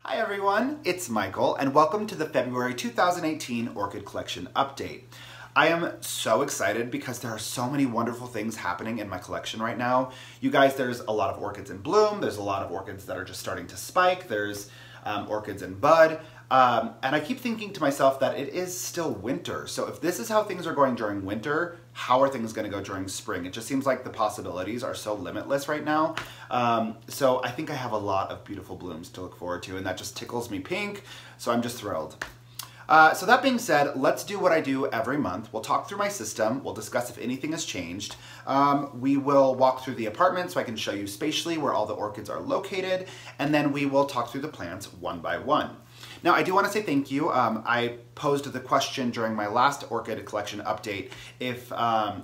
Hi everyone, it's Michael and welcome to the February 2018 Orchid Collection Update. I am so excited because there are so many wonderful things happening in my collection right now. You guys, there's a lot of orchids in bloom, there's a lot of orchids that are just starting to spike, there's orchids in bud, and I keep thinking to myself that it is still winter. So if this is how things are going during winter, how are things going to go during spring? It just seems like the possibilities are so limitless right now. So I think I have a lot of beautiful blooms to look forward to, and that just tickles me pink, so I'm just thrilled. So that being said, let's do what I do every month. We'll talk through my system, we'll discuss if anything has changed. We will walk through the apartment so I can show you spatially where all the orchids are located, and then we will talk through the plants one by one. Now, I do want to say thank you. I posed the question during my last orchid collection update if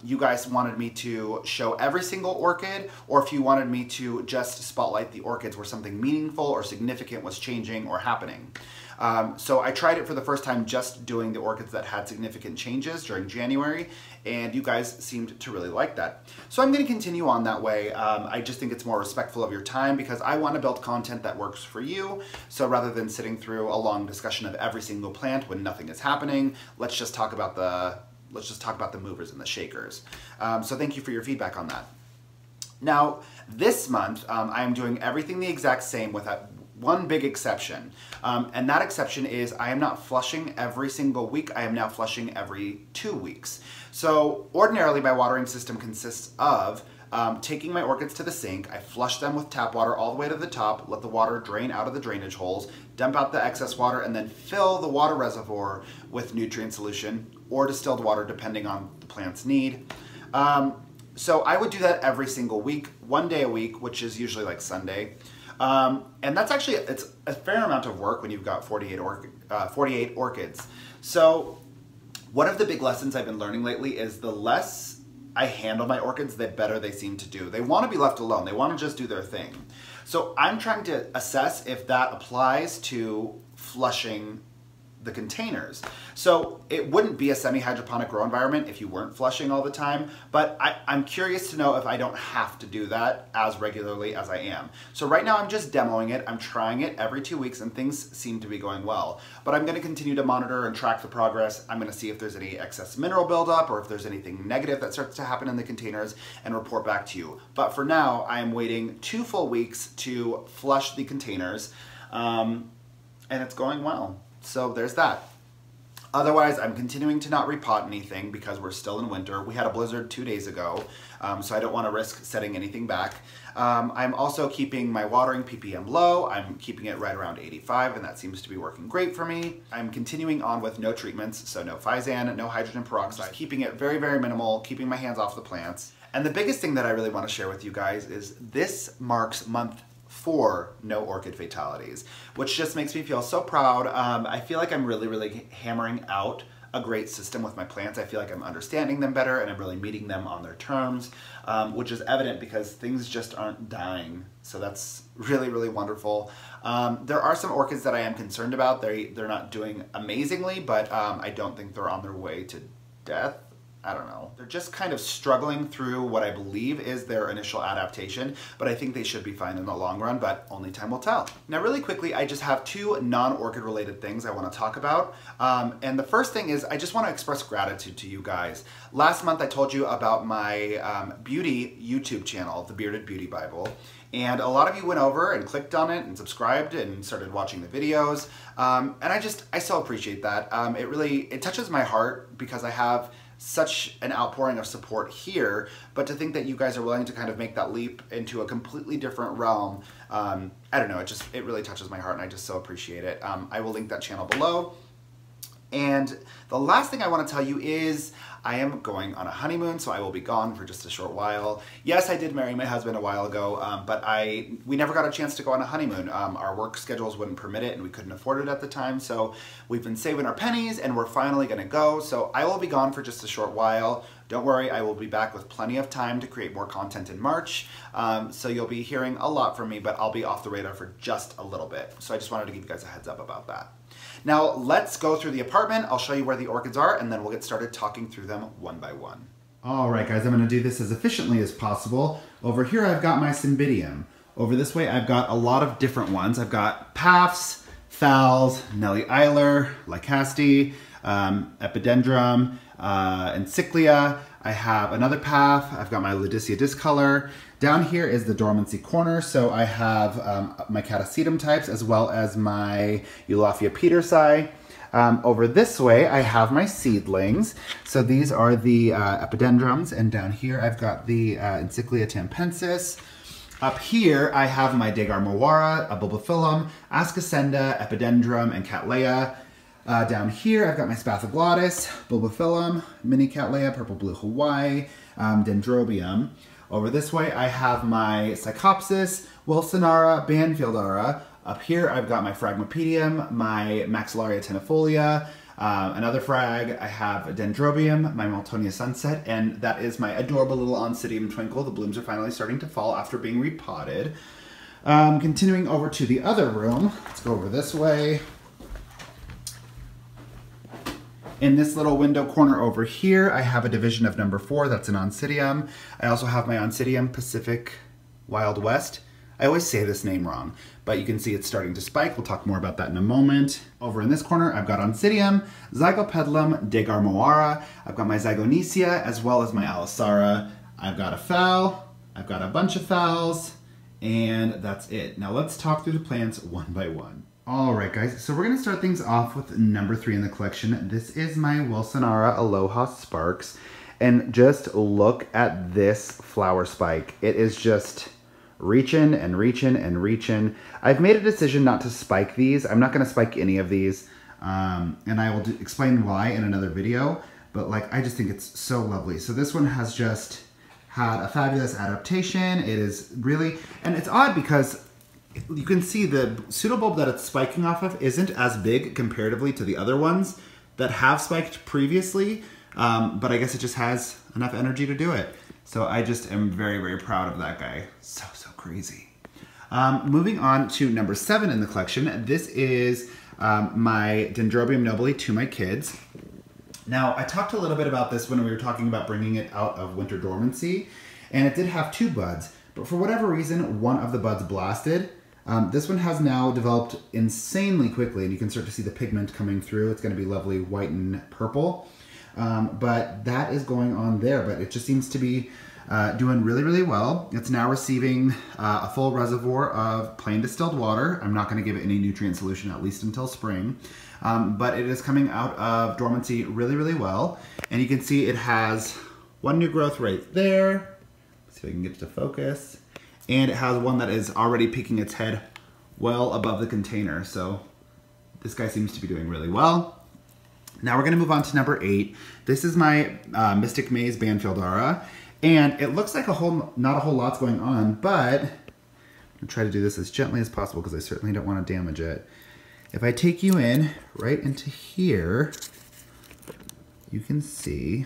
you guys wanted me to show every single orchid, or if you wanted me to just spotlight the orchids where something meaningful or significant was changing or happening. So I tried it for the first time just doing the orchids that had significant changes during January, and you guys seemed to really like that. So I'm going to continue on that way. I just think it's more respectful of your time because I want to build content that works for you. So rather than sitting through a long discussion of every single plant when nothing is happening, let's just talk about the movers and the shakers. So thank you for your feedback on that. Now, this month, I am doing everything the exact same with one big exception, and that exception is I am not flushing every single week. I am now flushing every 2 weeks. So ordinarily my watering system consists of taking my orchids to the sink, I flush them with tap water all the way to the top, let the water drain out of the drainage holes, dump out the excess water, and then fill the water reservoir with nutrient solution or distilled water depending on the plant's need. So I would do that every single week, 1 day a week, which is usually like Sunday. And that's actually, it's a fair amount of work when you've got 48 orchids. So one of the big lessons I've been learning lately is the less I handle my orchids, the better they seem to do. They want to be left alone. They want to just do their thing. So I'm trying to assess if that applies to flushing the containers. So it wouldn't be a semi-hydroponic grow environment if you weren't flushing all the time, but I'm curious to know if I don't have to do that as regularly as I am. So right now I'm just demoing it, I'm trying it every 2 weeks and things seem to be going well. But I'm gonna continue to monitor and track the progress. I'm gonna see if there's any excess mineral buildup or if there's anything negative that starts to happen in the containers and report back to you. But for now, I am waiting 2 full weeks to flush the containers, and it's going well. So there's that. Otherwise, I'm continuing to not repot anything because we're still in winter. We had a blizzard 2 days ago, so I don't want to risk setting anything back. I'm also keeping my watering ppm low. I'm keeping it right around 85, and that seems to be working great for me. I'm continuing on with no treatments, so no Physan, no hydrogen peroxide, just keeping it very, very minimal, keeping my hands off the plants. And the biggest thing that I really want to share with you guys is this marks month 4 no orchid fatalities, which just makes me feel so proud. I feel like I'm really hammering out a great system with my plants. I feel like I'm understanding them better and I'm really meeting them on their terms, which is evident because things just aren't dying. So that's really wonderful. There are some orchids that I am concerned about. They're not doing amazingly, but I don't think they're on their way to death. I don't know. They're just kind of struggling through what I believe is their initial adaptation, but I think they should be fine in the long run, but only time will tell. Now really quickly, I just have 2 non-orchid related things I want to talk about. And the first thing is I just want to express gratitude to you guys. Last month I told you about my beauty YouTube channel, The Bearded Beauty Bible. And a lot of you went over and clicked on it and subscribed and started watching the videos. And I so appreciate that. It touches my heart because I have such an outpouring of support here, but to think that you guys are willing to kind of make that leap into a completely different realm, I don't know, it really touches my heart and I just so appreciate it. I will link that channel below. And the last thing I want to tell you is I am going on a honeymoon, so I will be gone for just a short while. Yes, I did marry my husband a while ago, but we never got a chance to go on a honeymoon. Our work schedules wouldn't permit it and we couldn't afford it at the time, so we've been saving our pennies and we're finally gonna go. So I will be gone for just a short while. Don't worry, I will be back with plenty of time to create more content in March. So you'll be hearing a lot from me, but I'll be off the radar for just a little bit. So I just wanted to give you guys a heads up about that. Now let's go through the apartment. I'll show you where the orchids are and then we'll get started talking through them one by one. All right guys, I'm gonna do this as efficiently as possible. Over here I've got my Cymbidium. Over this way I've got a lot of different ones. I've got Paphs, phals, Nellie Eiler, Lycaste, Epidendrum, Encyclia. I have another path. I've got my Ludicea discolor. Down here is the dormancy corner, so I have my Catasetum types as well as my Eulaphia petersi. Over this way, I have my seedlings. So these are the Epidendrums, and down here I've got the Encyclia tampensis. Up here, I have my Degarmowara, a Bulbophyllum, Ascocenda, Epidendrum, and Cattleya. Down here, I've got my Spathoglottis, Bulbophyllum, Mini Cattleya, Purple Blue Hawaii, Dendrobium. Over this way, I have my Psychopsis, Wilsonara, Banfieldara. Up here, I've got my Phragmipedium, my Maxillaria Tenufolia, another frag. I have Dendrobium, my Maltonia Sunset, and that is my adorable little Oncidium Twinkle. The blooms are finally starting to fall after being repotted. Continuing over to the other room, let's go over this way. In this little window corner over here, I have a division of number 4, that's an Oncidium. I also have my Oncidium Pacific Wild West. I always say this name wrong, but you can see it's starting to spike. We'll talk more about that in a moment. Over in this corner, I've got Oncidium, Zygopetalum, Degarmowara. I've got my Zygonesia, as well as my Alisara. I've got a phal, I've got a bunch of phals, and that's it. Now let's talk through the plants one by one. All right, guys, so we're gonna start things off with number 3 in the collection. This is my Wilsonara Aloha Sparks, and just look at this flower spike. It is just reaching and reaching and reaching. I've made a decision not to spike these. I'm not gonna spike any of these, and I will explain why in another video, but like, I just think it's so lovely. So this one has just had a fabulous adaptation. It is really, and it's odd because you can see the pseudobulb that it's spiking off of isn't as big comparatively to the other ones that have spiked previously, but I guess it just has enough energy to do it. So I just am very, very proud of that guy. So crazy. Moving on to number 7 in the collection. This is my Dendrobium nobile to my kids. Now, I talked a little bit about this when we were talking about bringing it out of winter dormancy, and it did have 2 buds, but for whatever reason, one of the buds blasted. This one has now developed insanely quickly, and you can start to see the pigment coming through. It's going to be lovely white and purple, but that is going on there, but it just seems to be doing really, really well. It's now receiving a full reservoir of plain distilled water. I'm not going to give it any nutrient solution, at least until spring, but it is coming out of dormancy really, really well, and you can see it has one new growth right there. Let's see if I can get it to focus. And it has one that is already peeking its head well above the container. So this guy seems to be doing really well. Now we're gonna move on to number 8. This is my Mystic Maze Banfieldara. And it looks like not a whole lot's going on, but I'm gonna try to do this as gently as possible because I certainly don't wanna damage it. If I take you in right into here, you can see,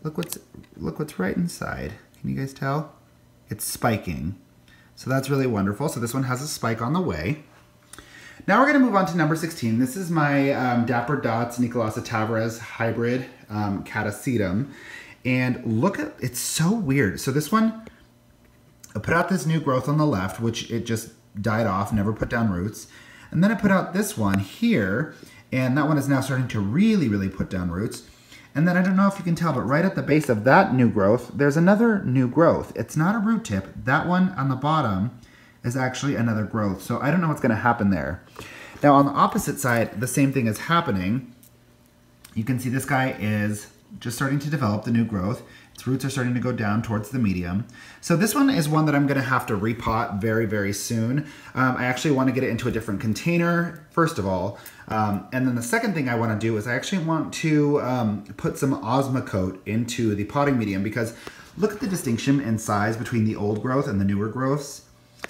look what's right inside. Can you guys tell? It's spiking. So that's really wonderful. So this one has a spike on the way. Now we're gonna move on to number 16. This is my Dapper Dots Nicolasa Tavares hybrid Catasetum. And look at, it's so weird. So this one, I put out this new growth on the left, which it just died off, never put down roots. And then I put out this one here, and that one is now starting to really, really put down roots. And then I don't know if you can tell, but right at the base of that new growth, there's another new growth. It's not a root tip. That one on the bottom is actually another growth. So I don't know what's gonna happen there. Now on the opposite side, the same thing is happening. You can see this guy is just starting to develop the new growth. Its roots are starting to go down towards the medium. So this one is one that I'm gonna have to repot very, very soon. I actually wanna get it into a different container, first of all. And then the second thing I wanna do is I actually want to put some Osmocote into the potting medium, because look at the distinction in size between the old growth and the newer growths.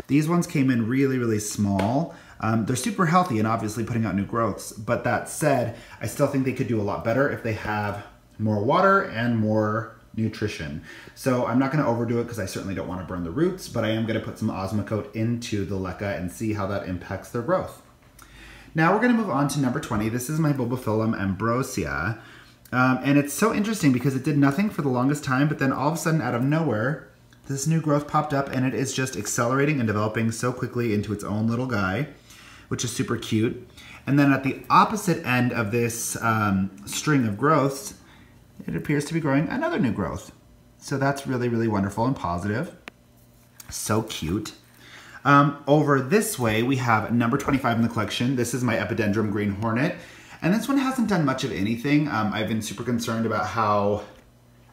These ones came in really, really small. They're super healthy and obviously putting out new growths. But that said, I still think they could do a lot better if they have more water and more nutrition. So I'm not gonna overdo it because I certainly don't wanna burn the roots, but I am gonna put some Osmocote into the leca and see how that impacts their growth. Now we're gonna move on to number 20. This is my Bulbophyllum Ambrosia. And it's so interesting because it did nothing for the longest time, but then all of a sudden out of nowhere, this new growth popped up and it is just accelerating and developing so quickly into its own little guy. which is super cute. And then at the opposite end of this string of growths, it appears to be growing another new growth. So that's really, really wonderful and positive. So cute. Over this way, we have number 25 in the collection. This is my Epidendrum Green Hornet. And this one hasn't done much of anything. I've been super concerned about how,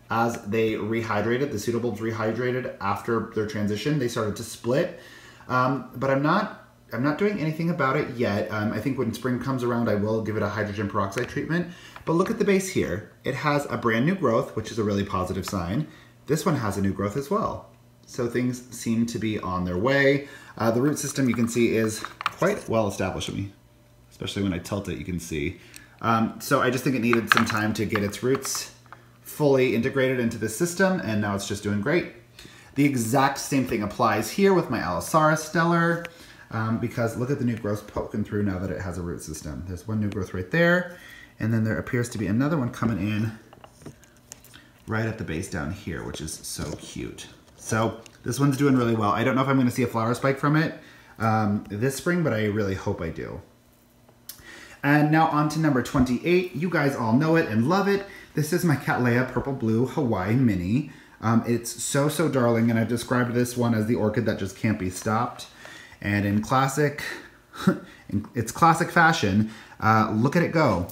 as they rehydrated, the pseudobulbs rehydrated after their transition, they started to split. But I'm not doing anything about it yet. I think when spring comes around, I will give it a hydrogen peroxide treatment. But look at the base here. It has a brand new growth, which is a really positive sign. This one has a new growth as well. So things seem to be on their way. The root system, you can see, is quite well established. Especially when I tilt it, you can see. So I just think it needed some time to get its roots fully integrated into the system, and now it's just doing great. The exact same thing applies here with my Aloha stellar, because look at the new growth poking through now that it has a root system. There's one new growth right there, and then there appears to be another one coming in right at the base down here, which is so cute. So this one's doing really well. I don't know if I'm gonna see a flower spike from it this spring, but I really hope I do. And now on to number 28. You guys all know it and love it. This is my Cattleya Purple Blue Hawaii Mini. It's so, so darling, and I've described this one as the orchid that just can't be stopped. And in classic, its classic fashion, look at it go.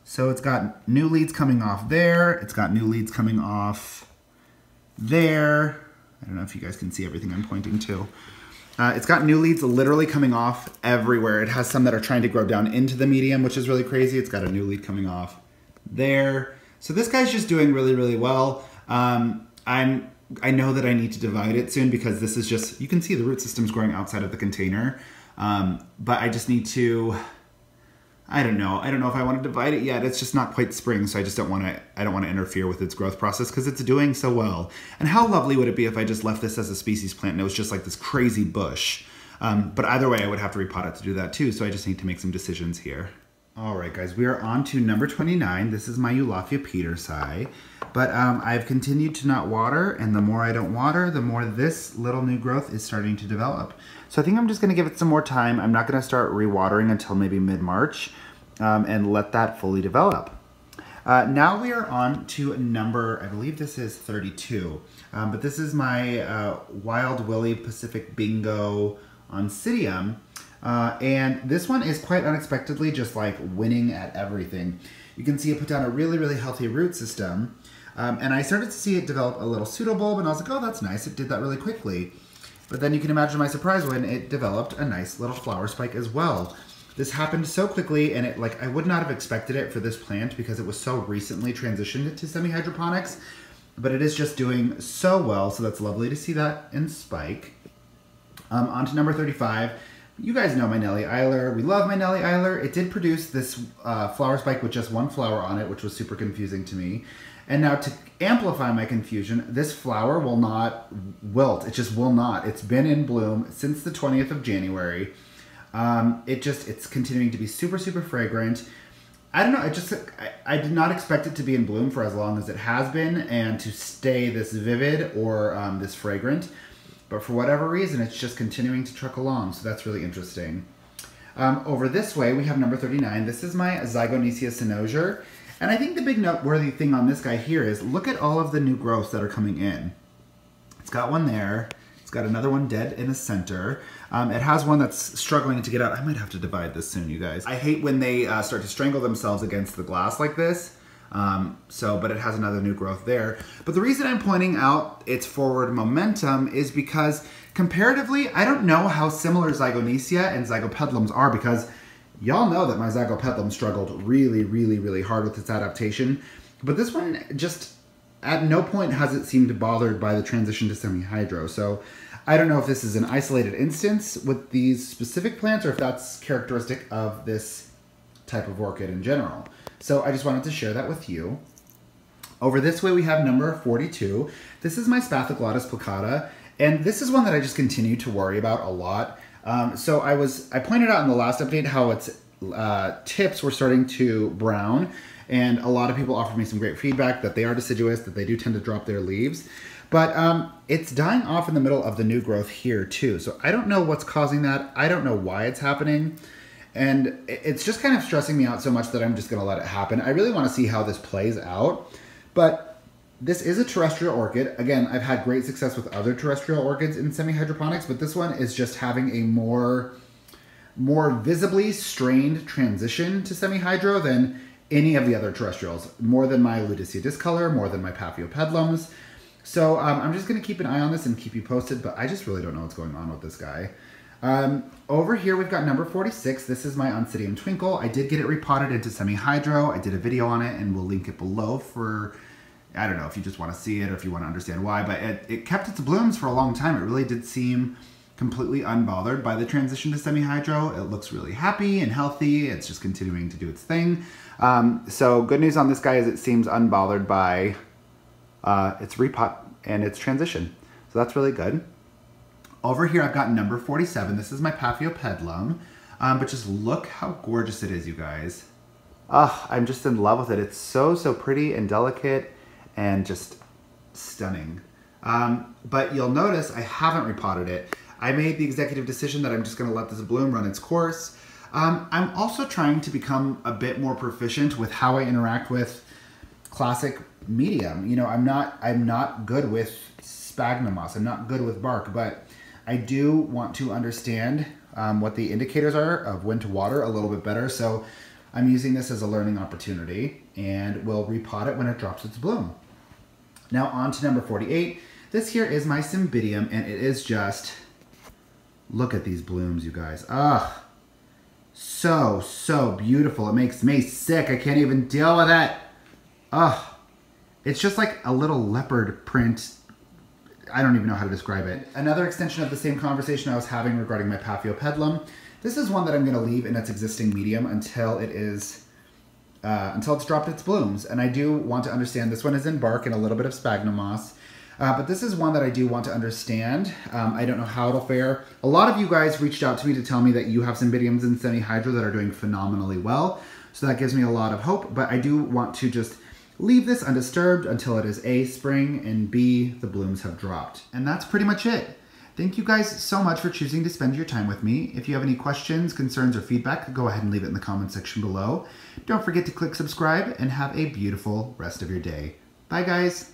So it's got new leads coming off there. It's got new leads coming off there. I don't know if you guys can see everything I'm pointing to. It's got new leads literally coming off everywhere. It has some that are trying to grow down into the medium, which is really crazy. It's got a new lead coming off there. So this guy's just doing really, really well. I know that I need to divide it soon because this is just, you can see the root system's growing outside of the container. But I just need to, I don't know if I want to divide it yet. It's just not quite spring, so I just don't want to interfere with its growth process because it's doing so well. And how lovely would it be if I just left this as a species plant and it was just like this crazy bush. But either way, I would have to repot it to do that too, so I just need to make some decisions here. All right, guys, we are on to number 29. This is my Eulaphia petersi. But I've continued to not water, and the more I don't water, the more this little new growth is starting to develop. So I think I'm just gonna give it some more time. I'm not gonna start rewatering until maybe mid-March and let that fully develop. Now we are on to number, I believe this is 32, but this is my Wild Willie Pacific Bingo Oncidium. And this one is quite unexpectedly just like winning at everything. You can see it put down a really, really healthy root system. And I started to see it develop a little pseudobulb, and I was like, oh, that's nice. It did that really quickly. But then you can imagine my surprise when it developed a nice little flower spike as well. This happened so quickly, and I would not have expected it for this plant because it was so recently transitioned to semi-hydroponics, but it is just doing so well, so that's lovely to see that in spike. On to number 35. You guys know my Nellie Eiler. We love my Nellie Eiler. It did produce this flower spike with just one flower on it, which was super confusing to me. And now to amplify my confusion, this flower will not wilt. It just will not. It's been in bloom since the 20th of January. It's continuing to be super, super fragrant. I don't know, I did not expect it to be in bloom for as long as it has been and to stay this vivid or this fragrant. But for whatever reason, it's just continuing to truck along, so that's really interesting. Over this way, we have number 39. This is my Zygonesia cynosure. And I think the big noteworthy thing on this guy here is look at all of the new growths that are coming in. It's got one there. It's got another one dead in the center. It has one that's struggling to get out. I might have to divide this soon, you guys. I hate when they start to strangle themselves against the glass like this. But it has another new growth there. But the reason I'm pointing out its forward momentum is because comparatively, I don't know how similar Zygonesia and Zygopetalums are because y'all know that my Zygopetalum struggled really, really, really hard with its adaptation. But this one just, at no point has it seemed bothered by the transition to semi-hydro. So I don't know if this is an isolated instance with these specific plants or if that's characteristic of this type of orchid in general. So I just wanted to share that with you. Over this way we have number 42. This is my Spathoglottis plicata, and this is one that I just continue to worry about a lot. So I pointed out in the last update how its tips were starting to brown, and a lot of people offered me some great feedback that they are deciduous, that they do tend to drop their leaves. But it's dying off in the middle of the new growth here too. So I don't know what's causing that. I don't know why it's happening. And it's just kind of stressing me out so much that I'm just gonna let it happen. I really wanna see how this plays out, but this is a terrestrial orchid. Again, I've had great success with other terrestrial orchids in semi-hydroponics, but this one is just having a more visibly strained transition to semi-hydro than any of the other terrestrials. More than my Lutetia discolor, more than my Paphiopedilums. So I'm just gonna keep an eye on this and keep you posted, but I just really don't know what's going on with this guy. Over here we've got number 46. This is my Oncidium Twinkle. I did get it repotted into semi-hydro. I did a video on it and we'll link it below for, I don't know if you just want to see it or if you want to understand why, but it kept its blooms for a long time. It really did seem completely unbothered by the transition to semi-hydro. It looks really happy and healthy. It's just continuing to do its thing. So good news on this guy is it seems unbothered by its repot and its transition. So that's really good. Over here I've got number 47. This is my Paphiopedilum. But just look how gorgeous it is, you guys. I'm just in love with it. It's so pretty and delicate and just stunning. But you'll notice I haven't repotted it. I made the executive decision that I'm just gonna let this bloom run its course. I'm also trying to become a bit more proficient with how I interact with classic medium. You know, I'm not good with sphagnum moss. I'm not good with bark, but I do want to understand what the indicators are of when to water a little bit better. So I'm using this as a learning opportunity and we'll repot it when it drops its bloom. Now on to number 48. This here is my Cymbidium and it is just, look at these blooms, you guys. So beautiful. It makes me sick. I can't even deal with it. It's just like a little leopard print. I don't even know how to describe it. Another extension of the same conversation I was having regarding my Paphiopedilum. This is one that I'm gonna leave in its existing medium until it's dropped its blooms. And I do want to understand, this one is in bark and a little bit of sphagnum moss. But this is one that I do want to understand. I don't know how it'll fare. A lot of you guys reached out to me to tell me that you have Cymbidiums in semi-hydro that are doing phenomenally well. So that gives me a lot of hope, but I do want to just leave this undisturbed until it is A, spring, and B, the blooms have dropped. And that's pretty much it. Thank you guys so much for choosing to spend your time with me. If you have any questions, concerns, or feedback, go ahead and leave it in the comment section below. Don't forget to click subscribe and have a beautiful rest of your day. Bye guys.